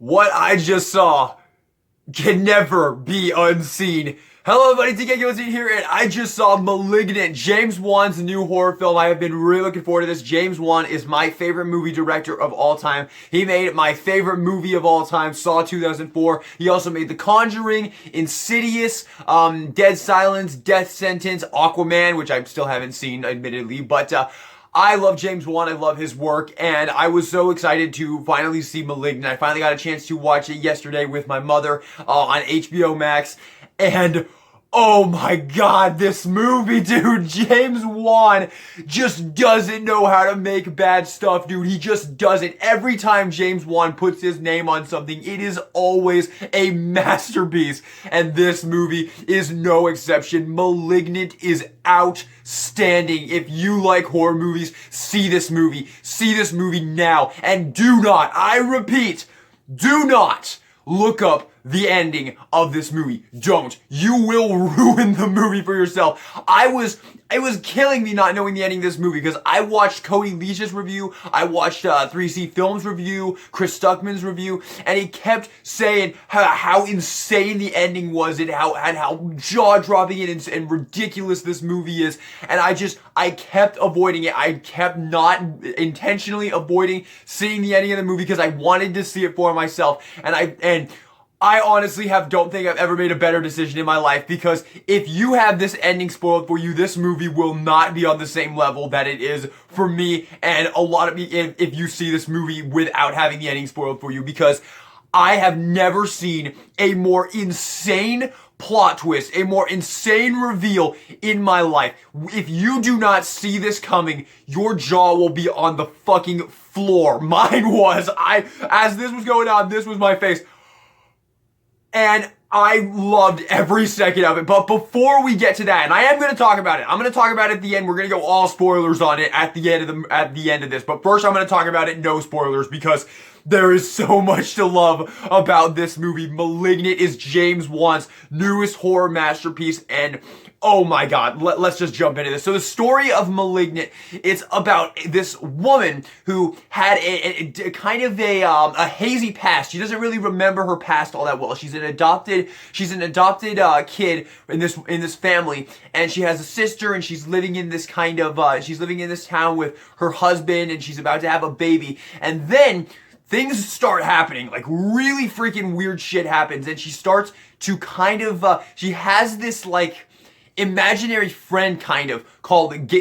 What I just saw can never be unseen. Hello everybody, TK here, and I just saw Malignant, James Wan's new horror film. I have been really looking forward to this. James Wan is my favorite movie director of all time. He made my favorite movie of all time, Saw 2004. He also made The Conjuring, Insidious, Dead Silence, Death Sentence, Aquaman, which I still haven't seen, admittedly, but I love James Wan, I love his work, and I was so excited to finally see Malignant. I finally got a chance to watch it yesterday with my mother on HBO Max, and oh my god, this movie, dude, James Wan just doesn't know how to make bad stuff, dude. He just doesn't. Every time James Wan puts his name on something, it is always a masterpiece. And this movie is no exception. Malignant is outstanding. If you like horror movies, see this movie. See this movie now. And do not, I repeat, do not look up the ending of this movie. Don't. You will ruin the movie for yourself. It was killing me not knowing the ending of this movie because I watched Cody Leach's review, I watched 3C Films review, Chris Stuckman's review, and he kept saying how insane the ending was and how jaw-dropping and ridiculous this movie is. And I kept avoiding it. I kept not intentionally avoiding seeing the ending of the movie because I wanted to see it for myself. And I honestly don't think I've ever made a better decision in my life, because if you have this ending spoiled for you, this movie will not be on the same level that it is for me and a lot of me if you see this movie without having the ending spoiled for you, because I have never seen a more insane plot twist, a more insane reveal in my life. If you do not see this coming, your jaw will be on the fucking floor. Mine was. As this was going on, this was my face. And I loved every second of it. But before we get to that, and I am going to talk about it. I'm going to talk about it at the end. We're going to go all spoilers on it at the end of this. But first I'm going to talk about it no spoilers, because there is so much to love about this movie. Malignant is James Wan's newest horror masterpiece, and oh my god, let's just jump into this. So the story of Malignant, it's about this woman who had a kind of a hazy past. She doesn't really remember her past all that well. She's an adopted kid in this family, and she has a sister, and she's living in this town with her husband, and she's about to have a baby. And then things start happening, like really freaking weird shit happens, and she starts to kind of she has this like imaginary friend kind of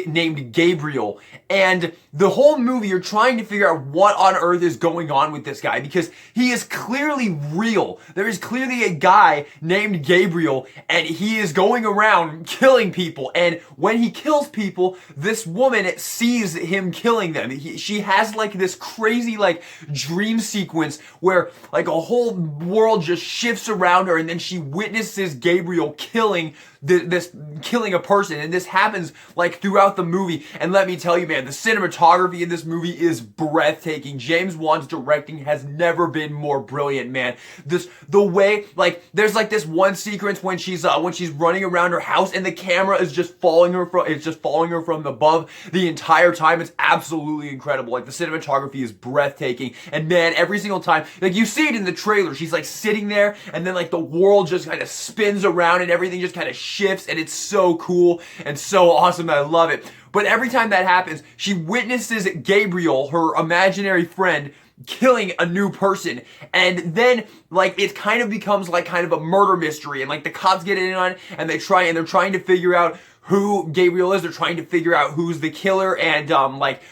named Gabriel, and the whole movie you're trying to figure out what on earth is going on with this guy, because he is clearly real. There is clearly a guy named Gabriel, and he is going around killing people, and when he kills people, this woman sees him killing them. She has like this crazy like dream sequence where like a whole world just shifts around her, and then she witnesses Gabriel killing a person, and this happens like throughout the movie. And let me tell you, man, the cinematography in this movie is breathtaking. James Wan's directing has never been more brilliant, man. The way, like, there's like this one sequence when she's running around her house, and the camera is just following her from above the entire time. It's absolutely incredible. Like, the cinematography is breathtaking, and man, every single time, like, you see it in the trailer, she's like sitting there, and then like the world just kind of spins around and everything just kind of shifts, and it's so cool and so awesome. I love it. But every time that happens, she witnesses Gabriel, her imaginary friend, killing a new person, and then like it kind of becomes like kind of a murder mystery, and like the cops get in on it, and they're trying to figure out who Gabriel is. They're trying to figure out who's the killer, and like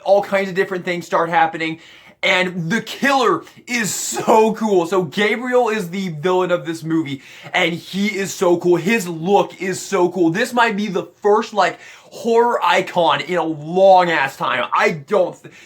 all kinds of different things start happening. And the killer is so cool. So Gabriel is the villain of this movie, and he is so cool. His look is so cool. This might be the first like horror icon in a long ass time.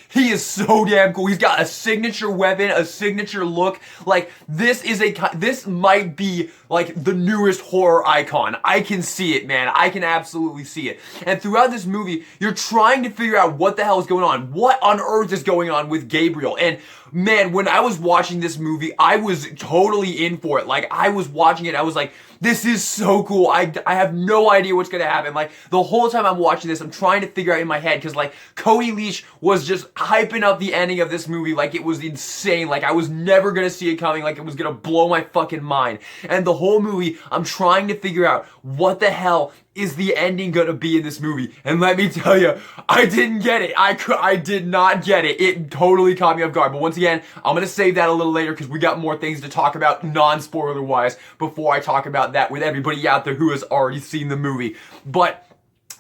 He is so damn cool. He's got a signature weapon, a signature look. Like, this might be like the newest horror icon. I can see it, man. I can absolutely see it. And throughout this movie, you're trying to figure out what the hell is going on. What on earth is going on with Gabriel? And man, when I was watching this movie, I was totally in for it. Like, I was watching it, I was like, This is so cool. I have no idea what's gonna happen. Like, the whole time I'm watching this, I'm trying to figure out in my head, because like, Cody Leach was just hyping up the ending of this movie like it was insane. Like, I was never gonna see it coming, like it was gonna blow my fucking mind. And the whole movie, I'm trying to figure out what the hell is the ending gonna be in this movie. And let me tell you, I didn't get it. I did not get it. It totally caught me off guard. But once again, I'm gonna save that a little later because we got more things to talk about non-spoiler wise before I talk about that with everybody out there who has already seen the movie. But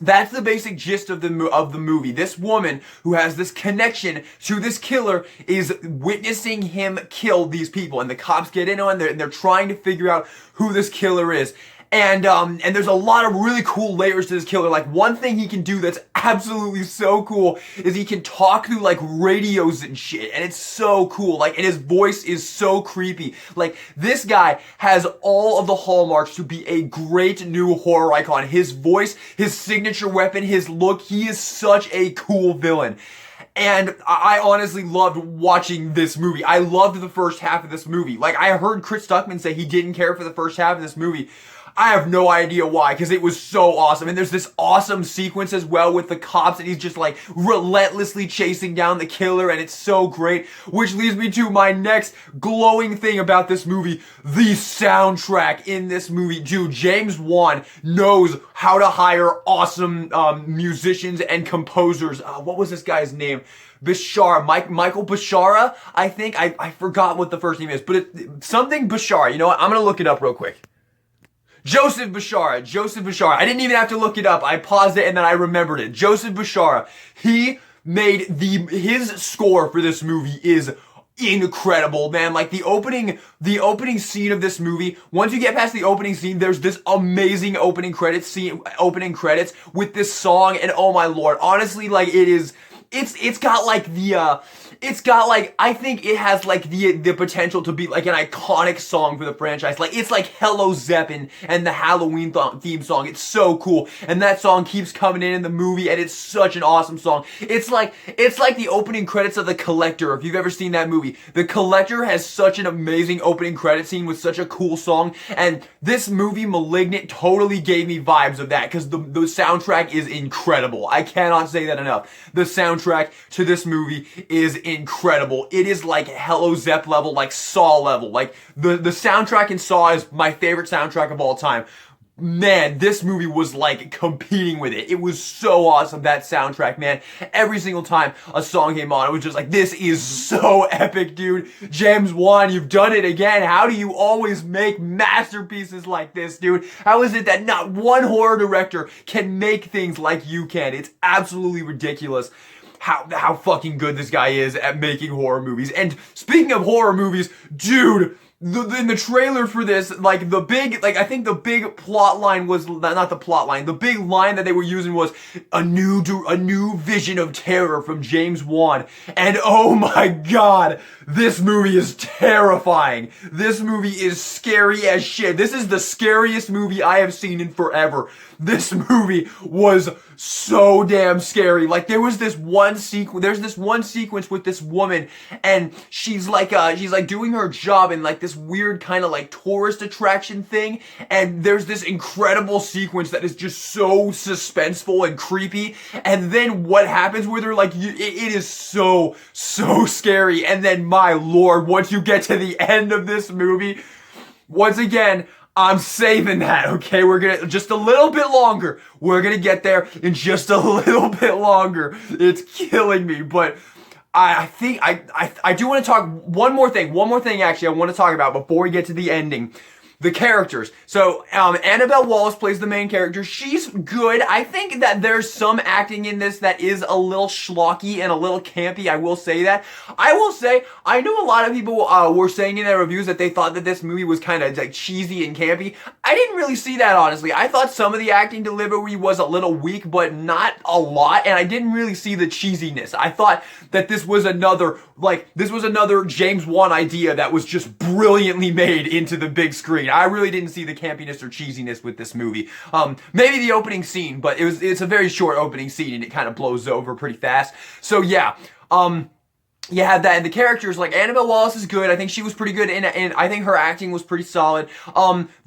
that's the basic gist of the movie. This woman who has this connection to this killer is witnessing him kill these people, and the cops get in on it, and they're trying to figure out who this killer is. And there's a lot of really cool layers to this killer. Like, one thing he can do that's absolutely so cool is he can talk through like radios and shit, and it's so cool. Like, and his voice is so creepy. Like, this guy has all of the hallmarks to be a great new horror icon. His voice, his signature weapon, his look, he is such a cool villain. And I honestly loved watching this movie. I loved the first half of this movie. Like, I heard Chris Stuckman say he didn't care for the first half of this movie. I have no idea why, because it was so awesome. And there's this awesome sequence as well with the cops, and he's just like relentlessly chasing down the killer, and it's so great. Which leads me to my next glowing thing about this movie, the soundtrack in this movie. Dude, James Wan knows how to hire awesome musicians and composers. What was this guy's name? Bashara, Michael Bashara, I think. I forgot what the first name is, but something Bashara. You know what? I'm gonna look it up real quick. Joseph Bashara. I didn't even have to look it up. I paused it and then I remembered it. Joseph Bashara. He made his score for this movie is incredible, man. Like, the opening scene of this movie, once you get past the opening scene, there's this amazing opening credits with this song, and oh my lord, honestly, like, it's got like I think it has like the potential to be like an iconic song for the franchise. Like, it's like Hello Zeppelin and the Halloween theme song. It's so cool. And that song keeps coming in the movie, and it's such an awesome song. It's like the opening credits of The Collector, if you've ever seen that movie. The Collector has such an amazing opening credit scene with such a cool song, and this movie, Malignant, totally gave me vibes of that, because the soundtrack is incredible. I cannot say that enough. The soundtrack to this movie is incredible. It is like Hello Zepp level, like Saw level. Like, the soundtrack in Saw is my favorite soundtrack of all time. Man, this movie was like competing with it. It was so awesome, that soundtrack, man. Every single time a song came on, it was just like, this is so epic, dude. James Wan, you've done it again. How do you always make masterpieces like this, dude? How is it that not one horror director can make things like you can? It's absolutely ridiculous how fucking good this guy is at making horror movies. And speaking of horror movies, dude, in the trailer for this, like, I think the big plot line was, not the plot line, the big line that they were using was a new vision of terror from James Wan. And oh my god, this movie is terrifying. This movie is scary as shit. This is the scariest movie I have seen in forever. This movie was so damn scary. Like, there's this one sequence with this woman, and she's like doing her job in like this weird kind of like tourist attraction thing, and there's this incredible sequence that is just so suspenseful and creepy, and then what happens with her, like, it is so scary. And then, my lord, once you get to the end of this movie, once again, I'm saving that, okay? We're gonna, just a little bit longer. We're gonna get there in just a little bit longer. It's killing me, but I think I do want to talk one more thing actually I want to talk about before we get to the ending. The characters. So, Annabelle Wallis plays the main character. She's good. I think that there's some acting in this that is a little schlocky and a little campy. I will say that. I will say, I know a lot of people were saying in their reviews that they thought that this movie was kind of like cheesy and campy. I didn't really see that, honestly. I thought some of the acting delivery was a little weak, but not a lot, and I didn't really see the cheesiness. I thought that this was another James Wan idea that was just brilliantly made into the big screen. I really didn't see the campiness or cheesiness with this movie. Maybe the opening scene, but it's a very short opening scene, and it kind of blows over pretty fast. So yeah, you have that, and the characters, like Annabelle Wallis is good. I think she was pretty good, and I think her acting was pretty solid.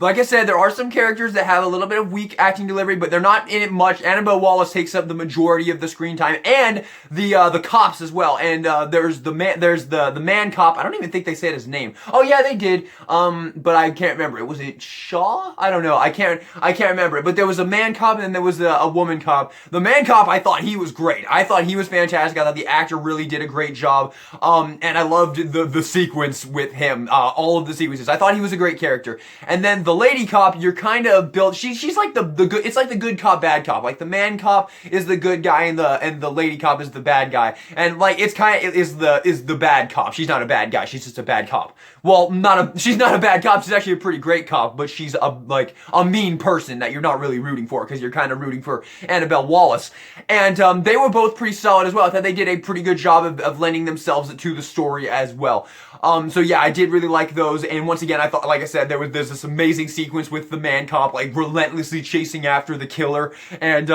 Like I said, there are some characters that have a little bit of weak acting delivery, but they're not in it much. Annabelle Wallis takes up the majority of the screen time, and the cops as well. And there's the man cop. I don't even think they said his name. Oh yeah, they did. But I can't remember it. Was it Shaw? I don't know. I can't remember it. But there was a man cop, and then there was a woman cop. The man cop, I thought he was great. I thought he was fantastic. I thought the actor really did a great job. And I loved the sequence with him, all of the sequences. I thought he was a great character. And then the lady cop, you're kind of built, she's like the good, it's like the good cop, bad cop. Like the man cop is the good guy and the lady cop is the bad guy. And like, it's kind of, is the bad cop. She's not a bad guy, she's just a bad cop. Well, she's not a bad cop, she's actually a pretty great cop, but she's a mean person that you're not really rooting for, because you're kind of rooting for Annabelle Wallis. And they were both pretty solid as well. I thought they did a pretty good job of lending themselves to the story as well. So yeah, I did really like those. And once again, I thought, like I said, there's this amazing sequence with the man cop, like relentlessly chasing after the killer. And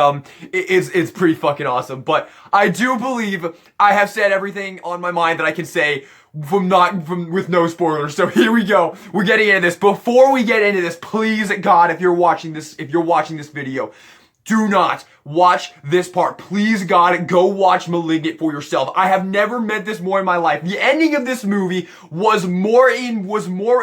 it's pretty fucking awesome. But I do believe I have said everything on my mind that I can say with no spoilers. So here we go. We're getting into this. Before we get into this, please God, if you're watching this video, do not watch this part. Please God, go watch Malignant for yourself. I have never meant this more in my life. The ending of this movie was more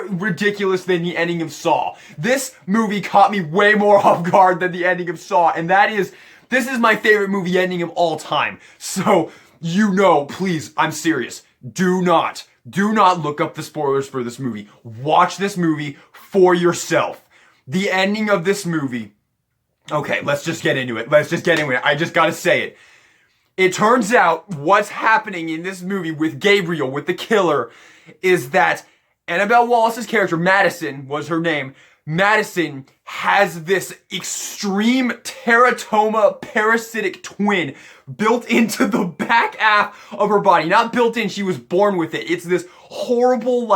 ridiculous than the ending of Saw. This movie caught me way more off guard than the ending of Saw, and this is my favorite movie ending of all time. So, please, I'm serious. Do not look up the spoilers for this movie. Watch this movie for yourself. The ending of this movie. Okay, let's just get into it. I just gotta say it. It turns out what's happening in this movie with Gabriel, with the killer, is that Annabelle Wallis's character, Madison was her name, Madison has this extreme teratoma parasitic twin built into the back half of her body. Not built in, she was born with it. It's this horrible,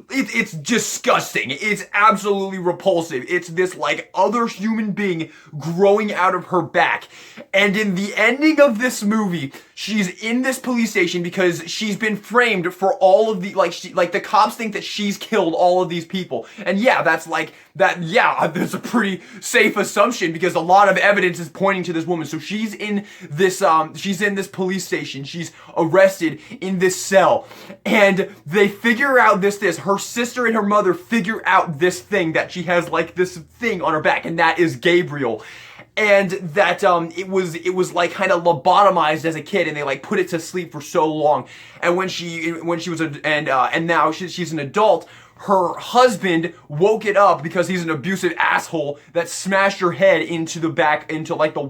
it's disgusting. It's absolutely repulsive. It's this, other human being growing out of her back. And in the ending of this movie, she's in this police station because she's been framed for all of the, the cops think that she's killed all of these people. And yeah, that's a pretty safe assumption because a lot of evidence is pointing to this woman. So she's in this police station. She's arrested in this cell. And they figure out her sister and her mother figure out this thing that she has, this thing on her back, and that is Gabriel. And that it was kind of lobotomized as a kid, and they put it to sleep for so long. And when she was and now she's an adult, her husband woke it up because he's an abusive asshole that smashed her head into the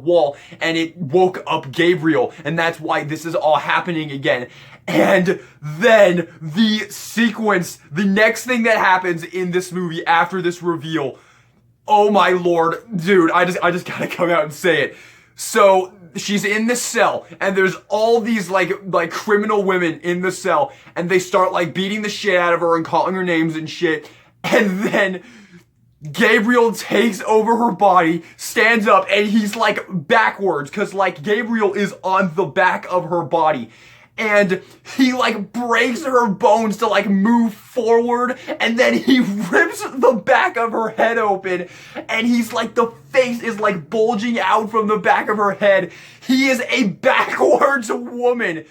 wall, and it woke up Gabriel, and that's why this is all happening again. And then the next thing that happens in this movie after this reveal, oh my lord, dude, I just gotta come out and say it. So she's in this cell, and there's all these criminal women in the cell, and they start beating the shit out of her and calling her names and shit. And then Gabriel takes over her body, stands up, and he's backwards, cause Gabriel is on the back of her body. And he breaks her bones to move forward, and then he rips the back of her head open, and he's the face is bulging out from the back of her head. He is a backwards woman.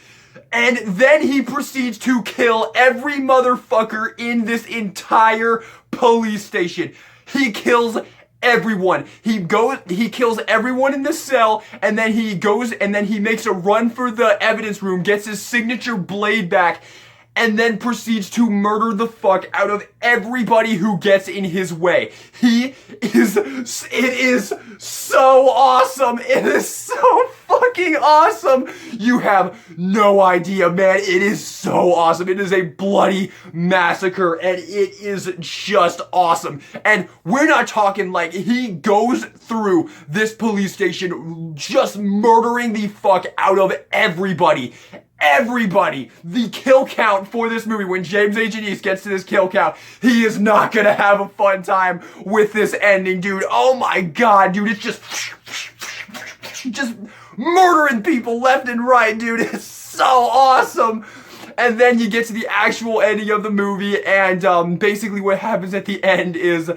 And then he proceeds to kill every motherfucker in this entire police station. He kills everyone. He kills everyone in the cell, and then he makes a run for the evidence room, gets his signature blade back, and then proceeds to murder the fuck out of everybody who gets in his way. It is so awesome. It is so fucking awesome. You have no idea, man. It is so awesome. It is a bloody massacre, and it is just awesome. And we're not talking he goes through this police station just murdering the fuck out of everybody. The kill count for this movie, when James H. East gets to this kill count, he is not gonna have a fun time with this ending, dude. Oh my god, dude, it's just murdering people left and right, dude. It's so awesome. And then you get to the actual ending of the movie, and basically what happens at the end is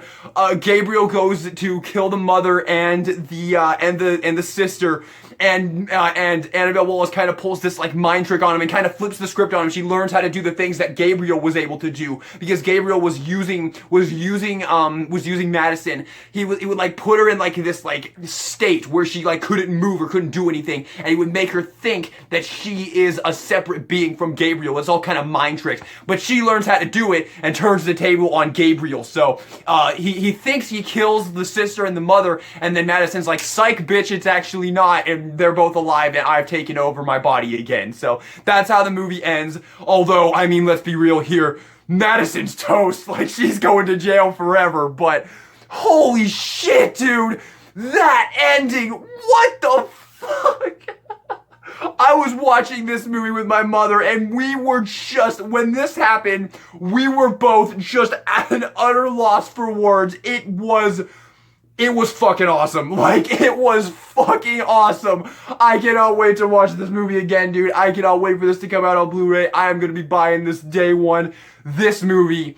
Gabriel goes to kill the mother and the sister. And Annabelle Wallis kind of pulls this like mind trick on him and kind of flips the script on him. She learns how to do the things that Gabriel was able to do because Gabriel was using Madison. He would like put her in like this like state where she like couldn't move or couldn't do anything, and he would make her think that she is a separate being from Gabriel. It's all kind of mind tricks, but she learns how to do it and turns the table on Gabriel. So he thinks he kills the sister and the mother, and then Madison's like, "Psych, bitch, it's actually not," and they're both alive, and I've taken over my body again. So that's how the movie ends. Although, I mean, let's be real here. Madison's toast. Like, she's going to jail forever. But holy shit, dude. That ending. What the fuck? I was watching this movie with my mother, and we were just, when this happened, we were both just at an utter loss for words. It was fucking awesome. Like, it was fucking awesome. I cannot wait to watch this movie again, dude. I cannot wait for this to come out on Blu-ray. I am going to be buying this day one. This movie,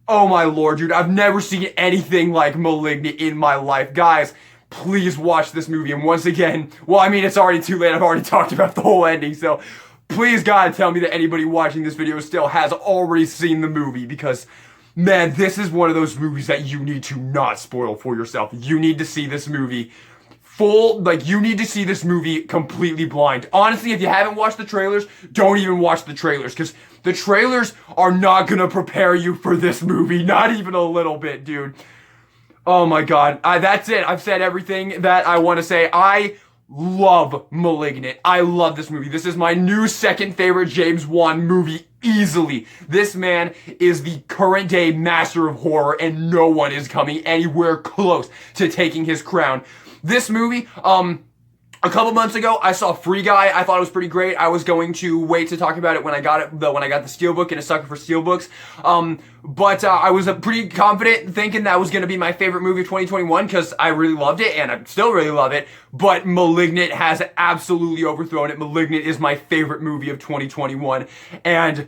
oh my lord, dude. I've never seen anything like Malignant in my life. Guys, please watch this movie. And once again, well, I mean, it's already too late. I've already talked about the whole ending. So please, God, tell me that anybody watching this video still has already seen the movie, because man, this is one of those movies that you need to not spoil for yourself. You need to see this movie you need to see this movie completely blind. Honestly, if you haven't watched the trailers, don't even watch the trailers, because the trailers are not gonna prepare you for this movie. Not even a little bit, dude. Oh my god. That's it. I've said everything that I want to say. I love Malignant. I love this movie. This is my new second favorite James Wan movie easily. This man is the current day master of horror, and no one is coming anywhere close to taking his crown. This movie, a couple months ago, I saw Free Guy. I thought it was pretty great. I was going to wait to talk about it when I got the Steelbook, and a sucker for Steelbooks. But I was pretty confident thinking that was going to be my favorite movie of 2021 because I really loved it, and I still really love it. But Malignant has absolutely overthrown it. Malignant is my favorite movie of 2021, and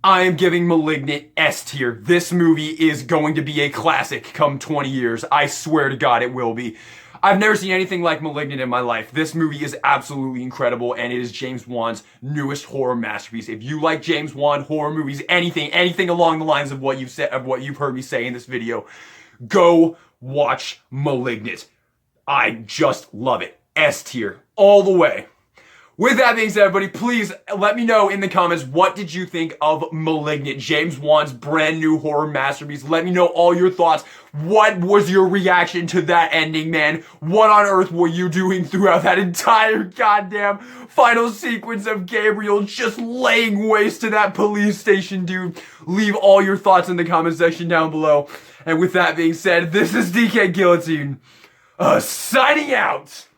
I am giving Malignant S tier. This movie is going to be a classic come 20 years. I swear to God it will be. I've never seen anything like Malignant in my life. This movie is absolutely incredible, and it is James Wan's newest horror masterpiece. If you like James Wan horror movies, anything along the lines of what you've heard me say in this video, go watch Malignant. I just love it. S tier all the way. With that being said, everybody, please let me know in the comments, what did you think of Malignant, James Wan's brand new horror masterpiece? Let me know all your thoughts. What was your reaction to that ending, man? What on earth were you doing throughout that entire goddamn final sequence of Gabriel just laying waste to that police station, dude? Leave all your thoughts in the comment section down below. And with that being said, this is DK Guillotine, signing out.